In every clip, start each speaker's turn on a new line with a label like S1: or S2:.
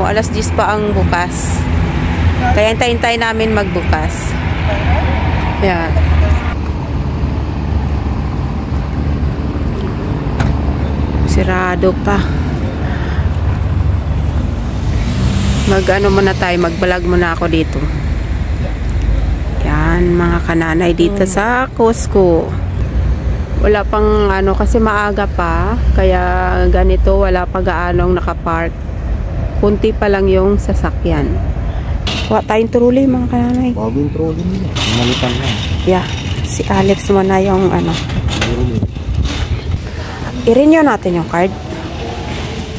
S1: alas 10 pa ang bukas. Kaya hintayin namin magbukas. Yan. Sirado pa. Mag-ano muna tayo, mag-vlog muna ako dito. Yan, mga kananay dito sa Costco. Wala pang ano, kasi maaga pa. Kaya ganito, wala pa gaanong nakapark. Kunti pa lang yung sasakyan. Kuha tayong trolley, mga kananay.
S2: Bagong trolley nila. Malitan na.
S1: Yeah, si Alex mo na yung ano. I-renew natin yung card.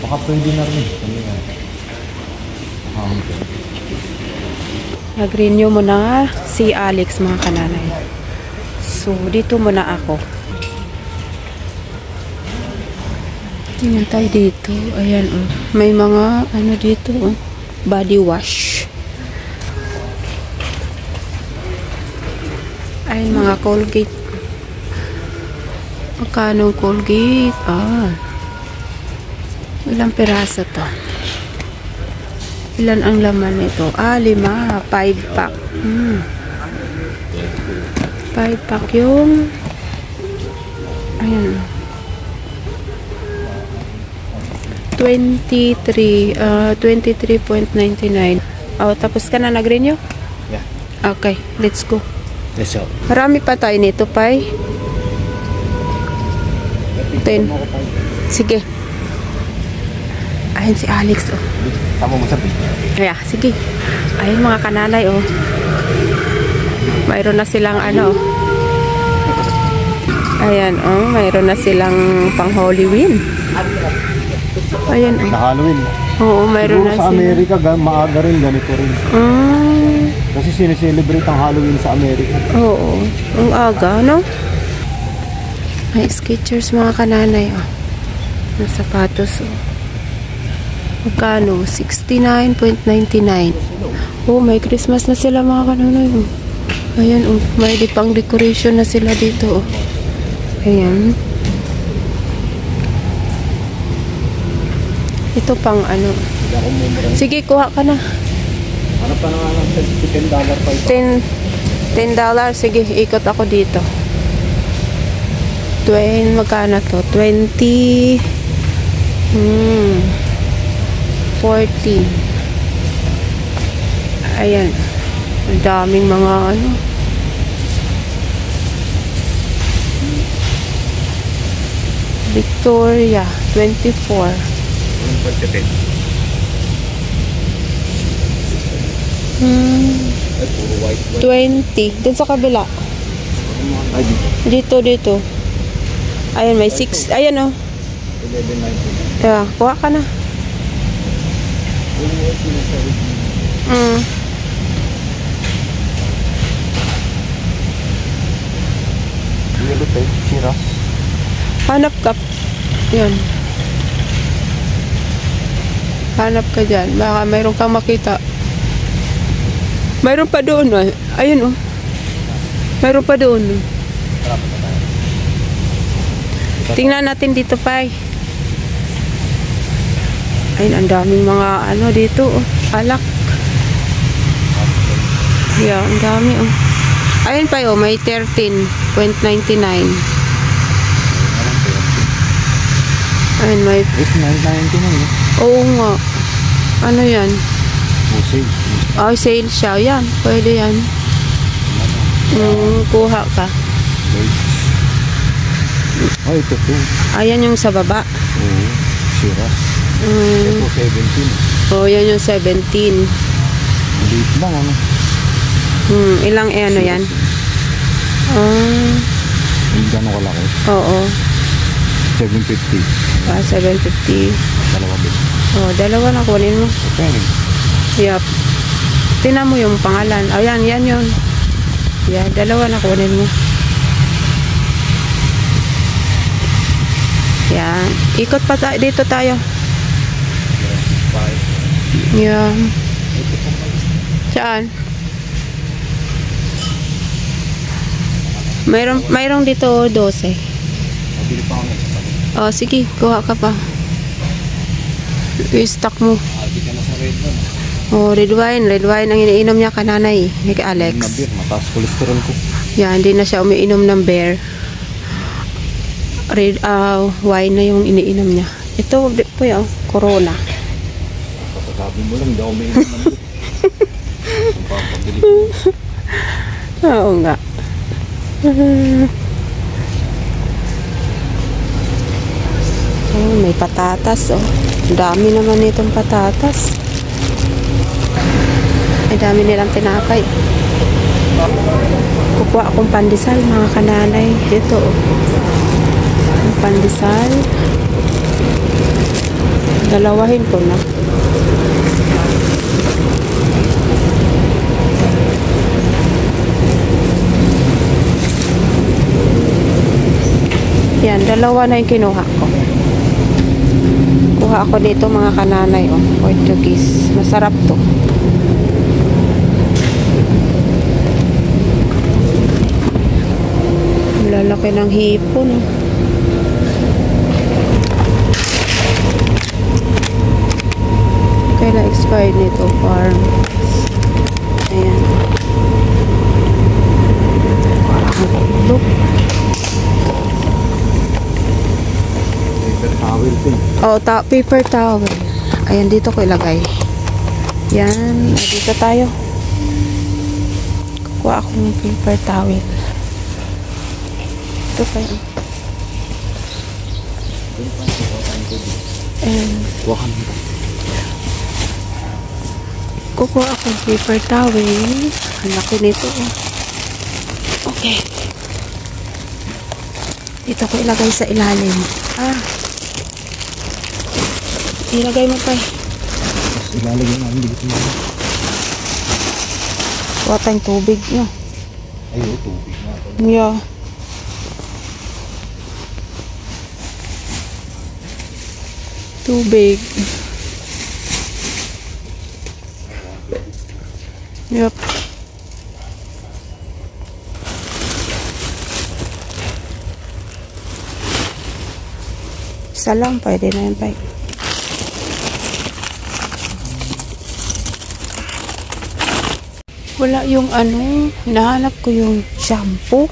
S2: Baka pwede na rin.
S1: Nag-renew mo na si Alex, mga kananay. So, dito muna ako. Tingnan tayo dito. Ayan, oh. May mga, ano dito, oh. Body wash. Ayan, mga Colgate. Magkano Colgate? Ah. Ilang piraso to? Ilan ang laman nito? Ah, 5. 5 pack. 5 pack yung... Ayan. 23. 23.99. Oh, tapos ka na nag-renew?
S2: Yeah.
S1: Okay, let's go.
S2: Yes, sir.
S1: Marami pa tayo nito, Pai. 10. Sige. Ayun si Alex, oh.
S2: Sama mo sabi.
S1: Yeah, sige. Ayun mga kananay, oh. Mayroon na silang ano. Ayan, oh. Mayroon na silang pang Halloween. Ayan, oh.
S2: Sa Halloween.
S1: Oo, mayroon na
S2: sa
S1: sila.
S2: Amerika, maaga rin, ganito rin. Kasi sineselebrate ang Halloween sa Amerika.
S1: Oo. Ang aga, no? May Skechers mga kananay, oh. Ng sapatos, oh. Magkano? 69.99. Oh, may Christmas na sila mga kananay, oh. Ayan, oh. May pang decoration na sila dito, oh. Ayan. Ito pang ano. Sige, kuha ka na.
S2: Ano pa na nga $10 pa ito?
S1: $10. Sige, ikot ako dito. 20, magkano to? 20. 40. Ayan. Ang daming mga ano. Victoria, 24. 20. Dun sa kabila. Dito. Ayan, may 6. Ayan, oh.
S2: 11.99.
S1: Yeah, kuha ka na.
S2: Yellow tape, sira.
S1: Hanap ka. Yan. Hanap ka dyan. Baka mayroon kang makita. Mayroon pa doon, oh. Ayun, oh. Mayroon pa doon. Tingnan natin dito, Pai. Ayun, ang daming mga ano dito, oh. Alak. Yeah, ang dami, oh. Ayun, Pai, oh. May 13.99. Ayun, may...
S2: 8.99.
S1: Oo nga. Ano yan?
S2: Sale.
S1: Oh, sale siya. Yan. Pwede yan. Kuha ka.
S2: Oh, ito po.
S1: Ayan yung sa baba.
S2: Oo. Shiras. Ito 17.
S1: Oh, yan yung 17.
S2: Maliit lang, ano?
S1: Ilang ano yan?
S2: Hindi gano'ng kalaki.
S1: Oo.
S2: 750.
S1: 750.
S2: Dalawa din.
S1: Oh, dalawa na kunin mo.
S2: Okay.
S1: Yup. Tingnan mo yung pangalan. Ayan, yan yun. Yan, dalawa na kunin mo. Yan. Ikot pa tayo. Dito tayo. Yan. Saan? Mayroong dito 12.
S2: Mabili pa ako.
S1: Oh, sige. Kuha ka pa. I-stock mo.
S2: Hindi ka na sa red one.
S1: Oh, red wine. Red wine ang iniinom niya kananay. Ni Alex.
S2: Na beer, mataas cholesterol ko.
S1: Yan, hindi na siya umiinom ng beer. Red wine na yung iniinom niya. Ito po yung Corona.
S2: Sabi mo lang, hindi ako may inom ng ang papabili ko.
S1: Oo nga. Oh, may patatas oh. Ang dami naman itong patatas. Ay dami nilang tinapay. Kukuha akong pandesal mga kananay. Dito oh. Ang pandesal. Dalawahin ko na. Yan, dalawa na yung kinuha ko. Kuha ako dito mga kananay, oh, Portuguese. Masarap to. Lalaki ng hipon. Kailan expired nito? Farm. Ayan. Look.
S2: Towel din.
S1: Oh, paper towel. Ayan, dito ko ilagay. Yan. Dito tayo. Kukuha akong paper towel. Ito pa yun. Ayan. Kukuha akong paper towel. Ang laki nito. Okay. Dito ko ilagay sa ilalim. Ilagay mo pa eh.
S2: Ilalagay namin dito.
S1: Kuha tayong tubig nyo.
S2: Ayaw, tubig na.
S1: Yeah. Tubig. Yup. Isa lang, pwede na yun pa. Wala yung ano, hinahanap ko yung shampoo.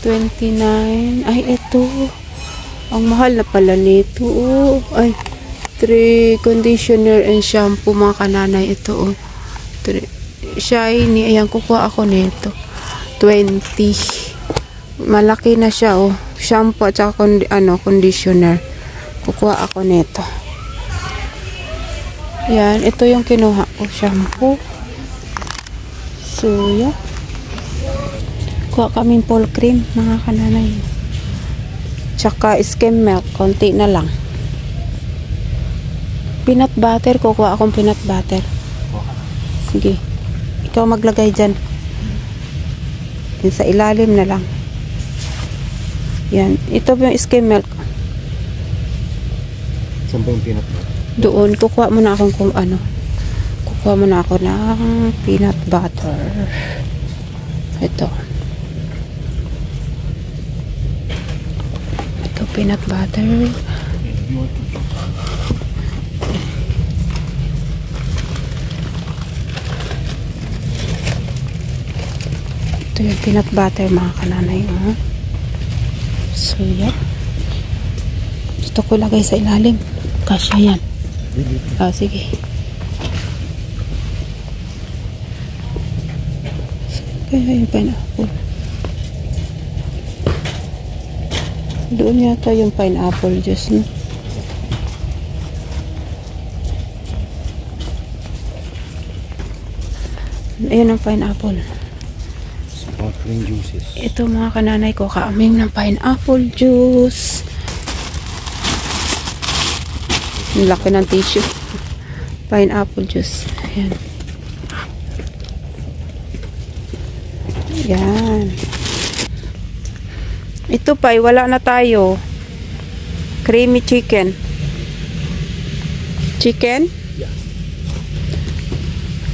S1: 29. Ay, ito. Ang mahal na pala nito. Oh. Ay, 3 conditioner and shampoo mga kananay. Ito, oh. 3. Shiny. Ayan, kukuha ako nito. 20. Malaki na siya, oh. Shampoo at saka conditioner. Kukuha ako nito. Yan, ito yung kinuha ko, shampoo. So, yeah. Kuha kaming full cream, mga kananay. Tsaka skim milk, konti na lang. Peanut butter, kukuha akong peanut butter. Sige. Ikaw maglagay dyan. Yan, sa ilalim na lang. Yan, ito yung skim milk.
S2: Saan ba yung peanut butter?
S1: Doon, kukuha muna akong kukuha muna ako ng peanut butter. Ito. Ito, peanut butter. Ito yung peanut butter, mga kananay. So, yan. Ito ko lagay sa ilalim. Kasya yan. Sige. Kaya yung pineapple. Doon yata yung pineapple juice, no? Ayan ang pineapple.
S2: Sparkling juices.
S1: Ito mga kananay ko, kaaming ng pineapple juice. Ang laki ng tissue. Pineapple juice. Ayan. Ayan. Ito pa, wala na tayo. Creamy chicken. Chicken?
S2: Yeah.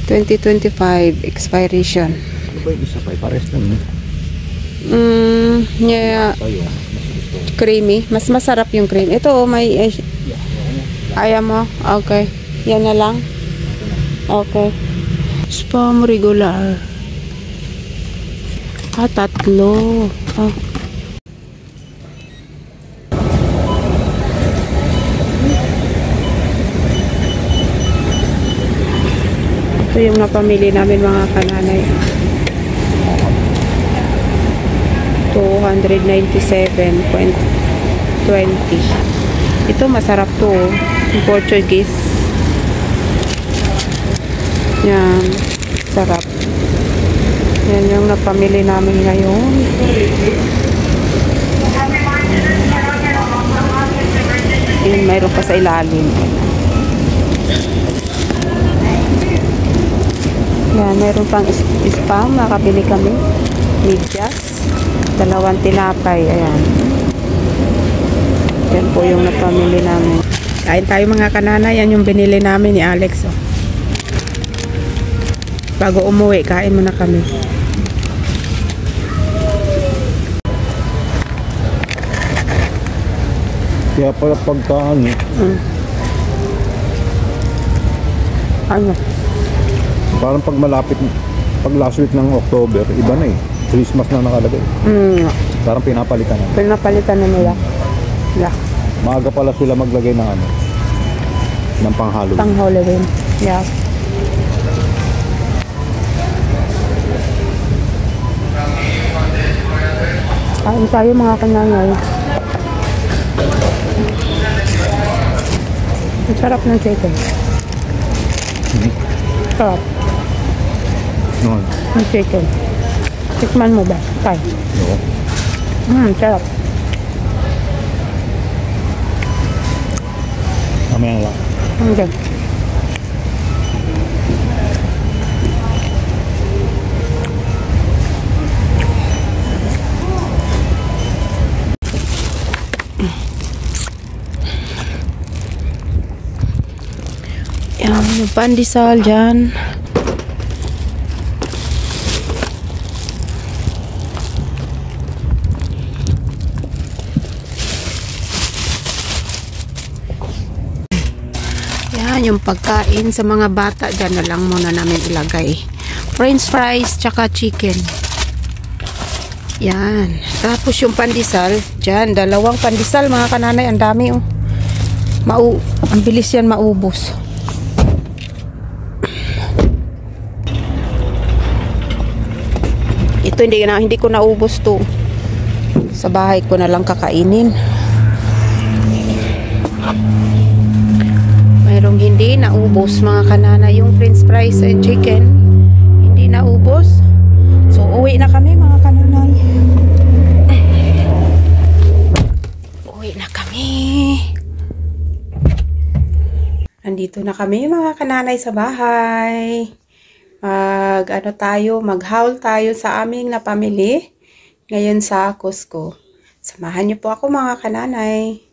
S1: 2025 expiration.
S2: Ano ba yung isa pa? Pares lang, no?
S1: Yeah. Creamy. Mas masarap yung cream. Ito, may Ayaw mo? Okay. Yan na lang? Okay. Spam regular. Tatlo. Oh. Ito yung napamili namin mga kananay. 297.20. Ito masarap to. Yung Portuguese. Yan. Sarap. Yan yung napamili namin ngayon. Yun, mayroon pa sa ilalim. Yan, mayroon pang spam. Nakabili kami. Medyas. 2 tinapay. Ayan. Yan po yung napamili namin. Kain tayo mga kanana. Yan yung binili namin ni Alex. Oh. Bago umuwi, kain muna kami.
S2: Kaya pala pagkaan
S1: Ano?
S2: parang pag malapit, pag last week ng October, iba na eh. Christmas na nakalagay. Parang pinapalitan na.
S1: Pinapalitan na nila. Yeah.
S2: Maaga pala sila maglagay ng ano, ng pang-Halloween.
S1: Pang-Halloween. Yeah. Kain tayo mga kanangay. Ang sarap ng chicken. Sarap.
S2: No.
S1: Ang chicken. Tikman mo ba? Tay.
S2: No.
S1: Sarap.
S2: Mamaya lang.
S1: Okay. Yan, yung pandesal dyan. Yan, yung pagkain sa mga bata dyan na lang muna namin ilagay. French fries, tsaka chicken. Yan. Tapos yung pandesal, dyan, 2 pandesal mga kananay, ang dami oh. Ang bilis yan maubos. Ito hindi ko naubos to. Sa bahay ko na lang kakainin. Mayroong hindi naubos mga kanana yung french fries and chicken. Hindi naubos. So uwi na kami mga kananay. Uwi na kami. Nandito na kami mga kananay sa bahay. Mag-haul tayo sa aming napamili ngayon sa Costco. Samahan niyo po ako mga kananay.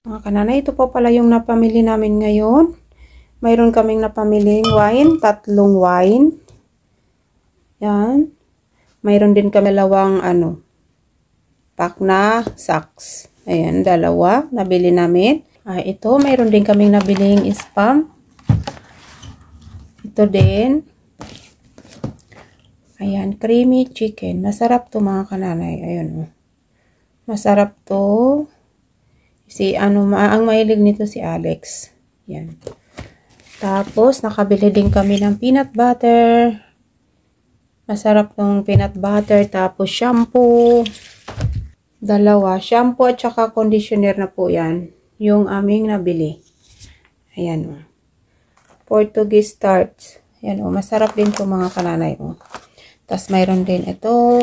S1: Mga kananay, ito po pala yung napamili namin ngayon. Mayroon kaming napamiling wine, 3 wine. Yan. Mayroon din kami 2 pack na socks. Ayan, 2 nabili namin. Ito, mayroon din kaming nabiling spam. Ito din. Ayan, creamy chicken. Masarap to mga kananay. Ayun. Masarap to. Ang mahilig nito si Alex. Yan. Tapos, nakabili din kami ng peanut butter. Masarap tong peanut butter. Tapos, shampoo. 2. Shampoo at saka conditioner na po yan. Yung aming nabili. Ayan. Portuguese starch. Ayan o. Masarap din to mga kananay o. Tapos, mayroon din ito.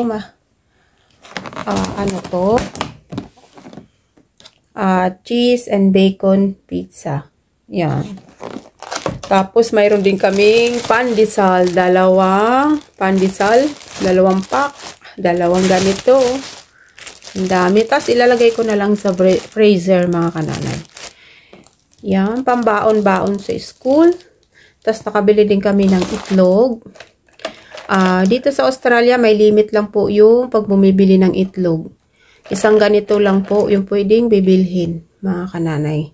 S1: Cheese and bacon pizza. Yan. Tapos, mayroon din kaming pandesal. 2 pandesal. 2 pack. 2 ganito. Ang dami. Tapos, ilalagay ko na lang sa freezer, mga kananay. Yan. Pambaon-baon sa school. Tapos, nakabili din kami ng itlog. Dito sa Australia, may limit lang po yung pag bumibili ng itlog. Isang ganito lang po yung pwedeng bibilhin, mga kananay.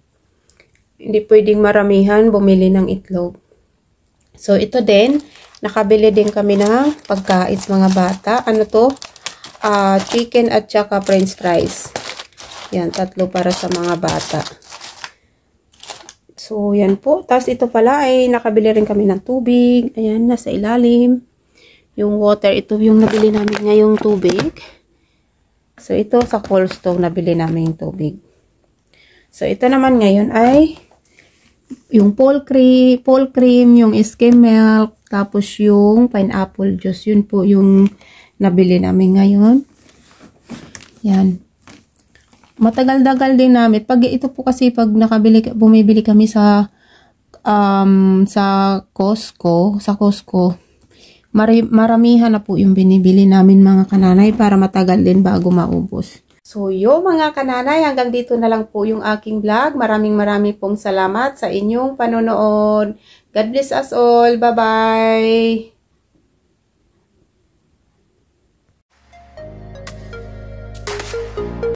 S1: hindi pwedeng maramihan bumili ng itlog. So, ito din, nakabili din kami ng pagkain sa mga bata. Ano to? Chicken at saka french fries. Yan, 3 para sa mga bata. So, yan po. Tapos, ito pala ay nakabili rin kami ng tubig. Ayan, nasa ilalim. Yung water, ito yung nabili namin ngayong tubig. So, ito sa cold stove nabili namin yung tubig. So, ito naman ngayon ay yung pole cream, yung skim milk, tapos yung pineapple juice. Yun po yung nabili namin ngayon. Yan. Matagal-dagal din namin. Pag ito po kasi pag bumibili kami sa Costco, maramihan na po yung binibili namin mga kananay para matagal din bago maubos. So mga kananay, hanggang dito na lang po yung aking vlog. Maraming pong salamat sa inyong panonood. God bless us all. Bye-bye!